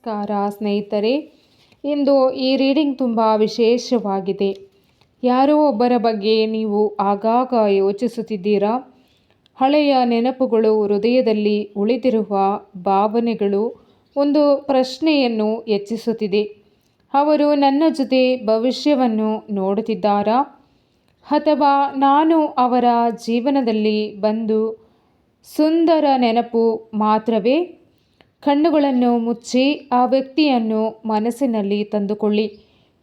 ನಮಸ್ಕಾರ ಸ್ನೇಹಿತರೆ. ಇಂದು ಈ ರೀಡಿಂಗ್ ತುಂಬ ವಿಶೇಷವಾಗಿದೆ. ಯಾರೋ ಒಬ್ಬರ ಬಗ್ಗೆ ನೀವು ಆಗಾಗ ಯೋಚಿಸುತ್ತಿದ್ದೀರಾ. ಹಳೆಯ ನೆನಪುಗಳು, ಹೃದಯದಲ್ಲಿ ಉಳಿದಿರುವ ಭಾವನೆಗಳು ಒಂದು ಪ್ರಶ್ನೆಯನ್ನು ಹೆಚ್ಚಿಸುತ್ತಿದೆ. ಅವರು ನನ್ನ ಜೊತೆ ಭವಿಷ್ಯವನ್ನು ನೋಡುತ್ತಿದ್ದಾರಾ, ಅಥವಾ ನಾನು ಅವರ ಜೀವನದಲ್ಲಿ ಬಂದು ಸುಂದರ ನೆನಪು ಮಾತ್ರವೇ? ಕಣ್ಣುಗಳನ್ನು ಮುಚ್ಚಿ ಆ ವ್ಯಕ್ತಿಯನ್ನು ಮನಸ್ಸಿನಲ್ಲಿ ತಂದುಕೊಳ್ಳಿ.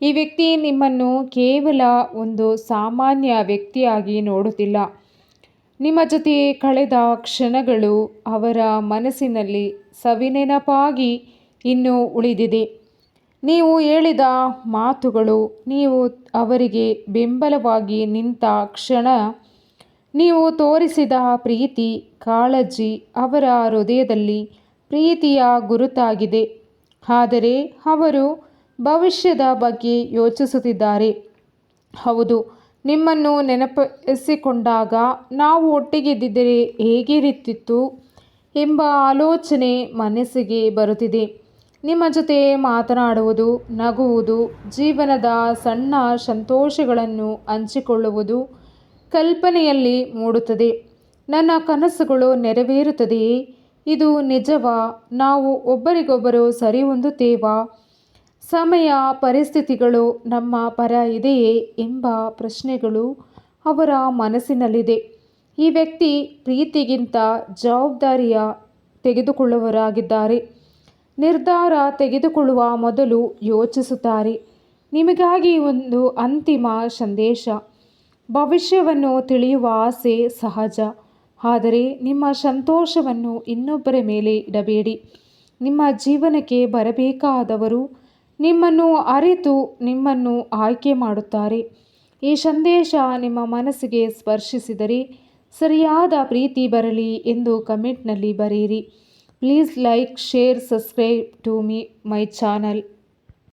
ಈ ವ್ಯಕ್ತಿ ನಿಮ್ಮನ್ನು ಕೇವಲ ಒಂದು ಸಾಮಾನ್ಯ ವ್ಯಕ್ತಿಯಾಗಿ ನೋಡುತ್ತಿಲ್ಲ. ನಿಮ್ಮ ಜೊತೆ ಕಳೆದ ಕ್ಷಣಗಳು ಅವರ ಮನಸ್ಸಿನಲ್ಲಿ ಸವಿನೆನಪಾಗಿ ಇನ್ನೂ ಉಳಿದಿದೆ. ನೀವು ಹೇಳಿದ ಮಾತುಗಳು, ನೀವು ಅವರಿಗೆ ಬೆಂಬಲವಾಗಿ ನಿಂತ ಕ್ಷಣ, ನೀವು ತೋರಿಸಿದ ಪ್ರೀತಿ, ಕಾಳಜಿ ಅವರ ಹೃದಯದಲ್ಲಿ ಪ್ರೀತಿಯ ಗುರುತಾಗಿದೆ. ಆದರೆ ಅವರು ಭವಿಷ್ಯದ ಬಗ್ಗೆ ಯೋಚಿಸುತ್ತಿದ್ದಾರೆ. ಹೌದು, ನಿಮ್ಮನ್ನು ನೆನಪಿಸಿಕೊಂಡಾಗ ನಾವು ಒಟ್ಟಿಗಿದ್ದರೆ ಹೇಗಿರುತ್ತಿತ್ತು ಎಂಬ ಆಲೋಚನೆ ಮನಸ್ಸಿಗೆ ಬರುತ್ತಿದೆ. ನಿಮ್ಮ ಜೊತೆ ಮಾತನಾಡುವುದು, ನಗುವುದು, ಜೀವನದ ಸಣ್ಣ ಸಂತೋಷಗಳನ್ನು ಹಂಚಿಕೊಳ್ಳುವುದು ಕಲ್ಪನೆಯಲ್ಲಿ ಮೂಡುತ್ತದೆ. ನನ್ನ ಕನಸುಗಳು ನೆರವೇರುತ್ತದೆಯೇ? ಇದು ನಿಜವಾ? ನಾವು ಒಬ್ಬರಿಗೊಬ್ಬರು ಸರಿ ಹೊಂದುತ್ತೇವಾ? ಸಮಯ, ಪರಿಸ್ಥಿತಿಗಳು ನಮ್ಮ ಪರ ಇದೆಯೇ ಎಂಬ ಪ್ರಶ್ನೆಗಳು ಅವರ ಮನಸ್ಸಿನಲ್ಲಿದೆ. ಈ ವ್ಯಕ್ತಿ ಪ್ರೀತಿಗಿಂತ ಜವಾಬ್ದಾರಿಯ ತೆಗೆದುಕೊಳ್ಳುವವರಾಗಿದ್ದಾರೆ. ನಿರ್ಧಾರ ತೆಗೆದುಕೊಳ್ಳುವ ಮೊದಲು ಯೋಚಿಸುತ್ತಾರೆ. ನಿಮಗಾಗಿ ಒಂದು ಅಂತಿಮ ಸಂದೇಶ. ಭವಿಷ್ಯವನ್ನು ತಿಳಿಯುವ ಆಸೆ ಸಹಜ, ಆದರೆ ನಿಮ್ಮ ಸಂತೋಷವನ್ನು ಇನ್ನೊಬ್ಬರ ಮೇಲೆ ಇಡಬೇಡಿ. ನಿಮ್ಮ ಜೀವನಕ್ಕೆ ಬರಬೇಕಾದವರು ನಿಮ್ಮನ್ನು ಅರಿತು ನಿಮ್ಮನ್ನು ಆಯ್ಕೆ ಮಾಡುತ್ತಾರೆ. ಈ ಸಂದೇಶ ನಿಮ್ಮ ಮನಸ್ಸಿಗೆ ಸ್ಪರ್ಶಿಸಿದರೆ ಸರಿಯಾದ ಪ್ರೀತಿ ಬರಲಿ ಎಂದು ಕಮೆಂಟ್ನಲ್ಲಿ ಬರೆಯಿರಿ. Please like, share, subscribe to my channel.